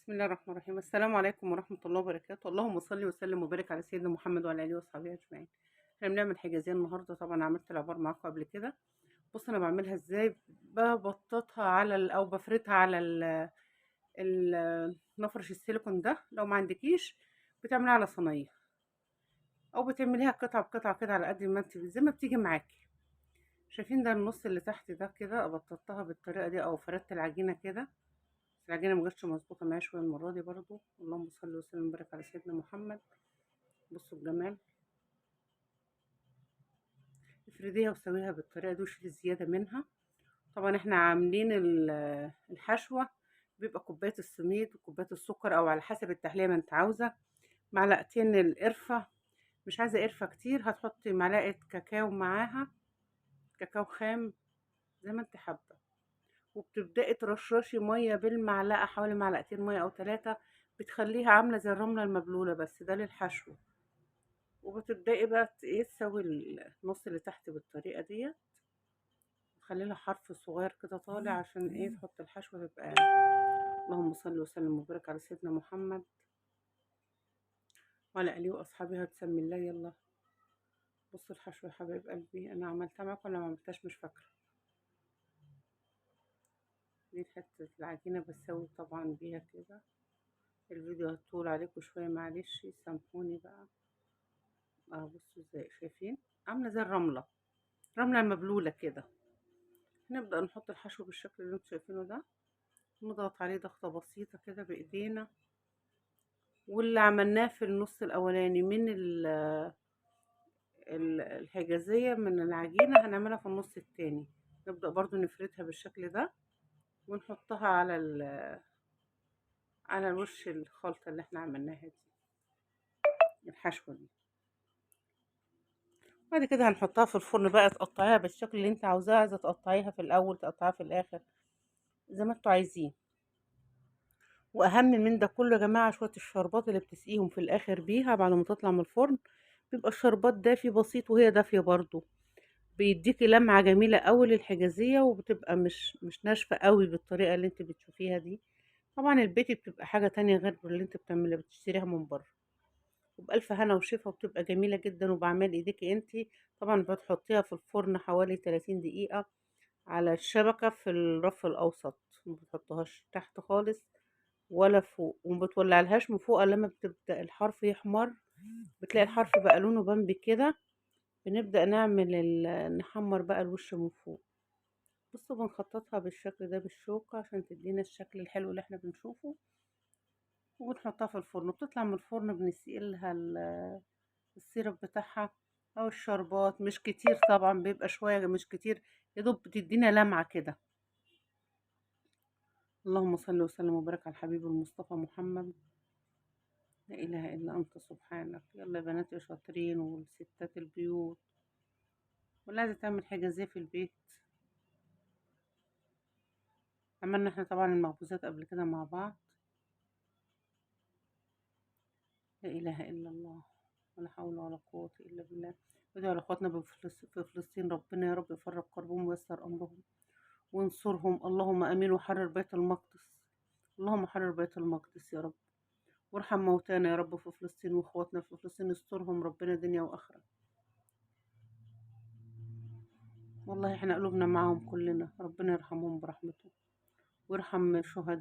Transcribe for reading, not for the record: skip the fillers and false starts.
بسم الله الرحمن الرحيم. السلام عليكم ورحمة الله وبركاته. اللهم صل وسلم وبارك على سيدنا محمد وعلى آله وصحبه أجمعين. احنا بنعمل حجازية النهاردة، طبعا عملت العبار معاكم قبل كده. بص أنا بعملها ازاي، ببططها على أو بفردها على مفرش السيليكون ده. لو ما عندكيش بتعمليها على صينية، أو بتعمليها قطعة بقطعة كده على قد ما انت زي ما بتيجي معاكي. شايفين ده النص اللي تحت ده كده، بططتها بالطريقة دي أو فردت العجينة كده. العجينة مجتش مظبوطة معايا شوية المرة دي برضو. اللهم صل وسلم وبارك على سيدنا محمد. بصوا الجمال. افرديها وسويها بالطريقة دي وشيلي الزيادة منها. طبعا احنا عاملين الحشوة، بيبقى كوباية السميد وكوباية السكر او على حسب التحلية ما انت عاوزة. معلقتين القرفة، مش عايزة قرفة كتير هتحطي معلقة كاكاو معاها، كاكاو خام زي ما انت حابة. وبتبدأي ترشرشي مية بالمعلقة، حوالي معلقتين مية او 3، بتخليها عاملة زي الرملة المبلولة، بس ده للحشو. وبتبدأي بقى ايه تسوي النص اللي تحت بالطريقة دي، تخلي لها حرف صغير كده طالع عشان ايه تحط الحشوة تبقى. اللهم صل وسلم وبارك على سيدنا محمد وعلى آله وأصحابه وتسمي الله. يلا بصوا الحشوة يا حبايب قلبي، أنا عملتها معاكم ولا ما عملتهاش مش فاكرة. دي حتة العجينة بسوي طبعا بيها كده. الفيديو هطول عليكم شوية، معلش سامحوني بقى. بصوا ازاي، شايفين عاملة زي الرملة، الرملة المبلولة كده. نبدأ نحط الحشو بالشكل اللي انتوا شايفينه ده، نضغط عليه ضغطة بسيطة كده بإيدينا. واللي عملناه في النص الأولاني من الحجازية من العجينة هنعملها في النص التاني. نبدأ برضو نفردها بالشكل ده ونحطها على على الوش الخلطة اللي احنا عملناها دي، الحشوة دي. بعد كده هنحطها في الفرن بقى، تقطعيها بالشكل اللي انت عاوزاه. عايزة تقطعيها في الأول تقطعيها في الآخر زي ما انتوا عايزين. وأهم من ده كله يا جماعة شوية الشربات اللي بتسقيهم في الآخر بيها بعد ما تطلع من الفرن. بيبقى الشربات دافي بسيط وهي دافية برضو، بيديكي لمعة جميلة قوي للحجازية، وبتبقى مش ناشفة قوي بالطريقة اللي انت بتشوفيها دي. طبعا البيتي بتبقى حاجة تانية غير اللي انت بتعملها بتشتريها من بره. وبألف هنا وشفا، وبتبقى جميلة جدا وبعمل ايديكي انت. طبعا بتحطيها في الفرن حوالي 30 دقيقة على الشبكة في الرف الأوسط، ما بتحطهاش تحت خالص ولا فوق، وما بتولعلهاش من فوق إلا لما بتبدأ الحرف يحمر. بتلاقي الحرف بقى لونه بامبي كده. بنبدأ نعمل نحمر بقى الوش من فوق. بصوا بنخططها بالشكل ده بالشوكة عشان تدينا الشكل الحلو اللي احنا بنشوفه. وبنحطها في الفرن، بتطلع من الفرن بنسقيلها السيرب بتاعها او الشربات. مش كتير طبعا، بيبقى شوية مش كتير، يدوب بتدينا لمعة كده. اللهم صل وسلم وبارك على الحبيب المصطفى محمد. لا اله الا انت سبحانك. يلا يا بنات يا شاطرين والستات البيوت، واللي عايزة تعمل حاجة زي في البيت. عملنا احنا طبعا المخبوزات قبل كده مع بعض. لا إله إلا الله، ولا حول ولا قوة إلا بالله. ادعوا لإخواتنا في فلسطين، ربنا يا رب يفرج كربهم ويسر أمرهم وانصرهم. اللهم آمين. وحرر بيت المقدس، اللهم حرر بيت المقدس يا رب. وارحم موتانا يا رب في فلسطين، وإخواتنا في فلسطين استرهم ربنا دنيا وآخرة. والله احنا قلوبنا معاهم كلنا، ربنا يرحمهم برحمته ويرحم شهداء